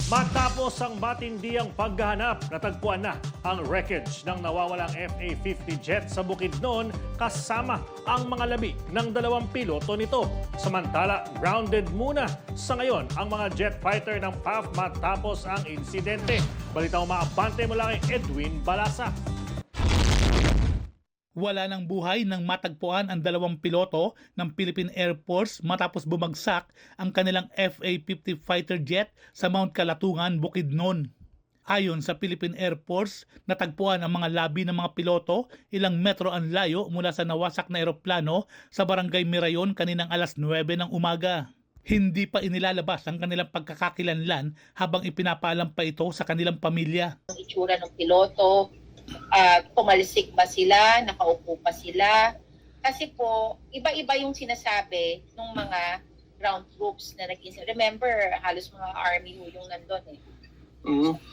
Matapos ang matindiyang paghahanap, natagpuan na ang wreckage ng nawawalang FA-50 jet sa Bukidnon kasama ang mga labi ng dalawang piloto nito. Samantala, grounded muna sa ngayon ang mga jet fighter ng PAF matapos ang insidente. Balita umaabante mula kay Edwin Balasa. Wala ng buhay nang matagpuan ang dalawang piloto ng Philippine Air Force matapos bumagsak ang kanilang FA-50 fighter jet sa Mount Kalatungan, Bukidnon. Ayon sa Philippine Air Force, natagpuan ang mga labi ng mga piloto ilang metro ang layo mula sa nawasak na eroplano sa Barangay Mirayon kaninang alas 9 ng umaga. Hindi pa inilalabas ang kanilang pagkakakilanlan habang ipinapaalam pa ito sa kanilang pamilya. Ang itsura ng piloto, pumalsik ba sila, nakaupo pa sila. Kasi po, iba-iba yung sinasabi ng mga ground troops na nag-incident. Remember, halos mga army yung nandun eh.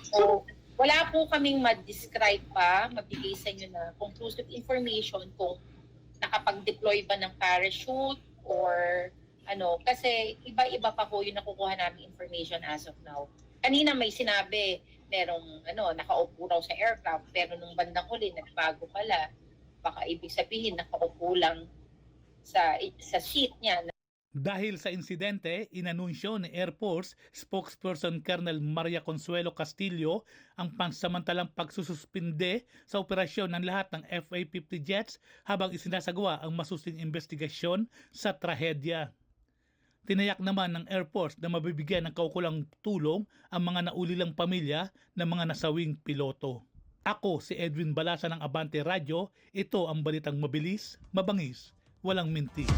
So, wala po kaming ma-describe pa, mabigay sa inyo na conclusive information kung nakapag-deploy ba ng parachute or ano. Kasi iba-iba pa po yung nakukuha namin information as of now. Kanina may sinabi, merong nakaupo raw sa aircraft, pero nung bandang huli nagbago pala, baka ibig sabihin nakaupo lang sa seat niya. Dahil sa insidente, inanunsyo ni Air Force spokesperson Colonel Maria Consuelo Castillo ang pansamantalang pagsususpinde sa operasyon ng lahat ng FA-50 jets habang isinasagawa ang masusing investigasyon sa trahedya. Tinayak naman ng Air Force na mabibigyan ng kaukulang tulong ang mga naulilang pamilya ng mga nasawing piloto. Ako si Edwin Balasa ng Abante Radio. Ito ang balitang mabilis, mabangis, walang mintis.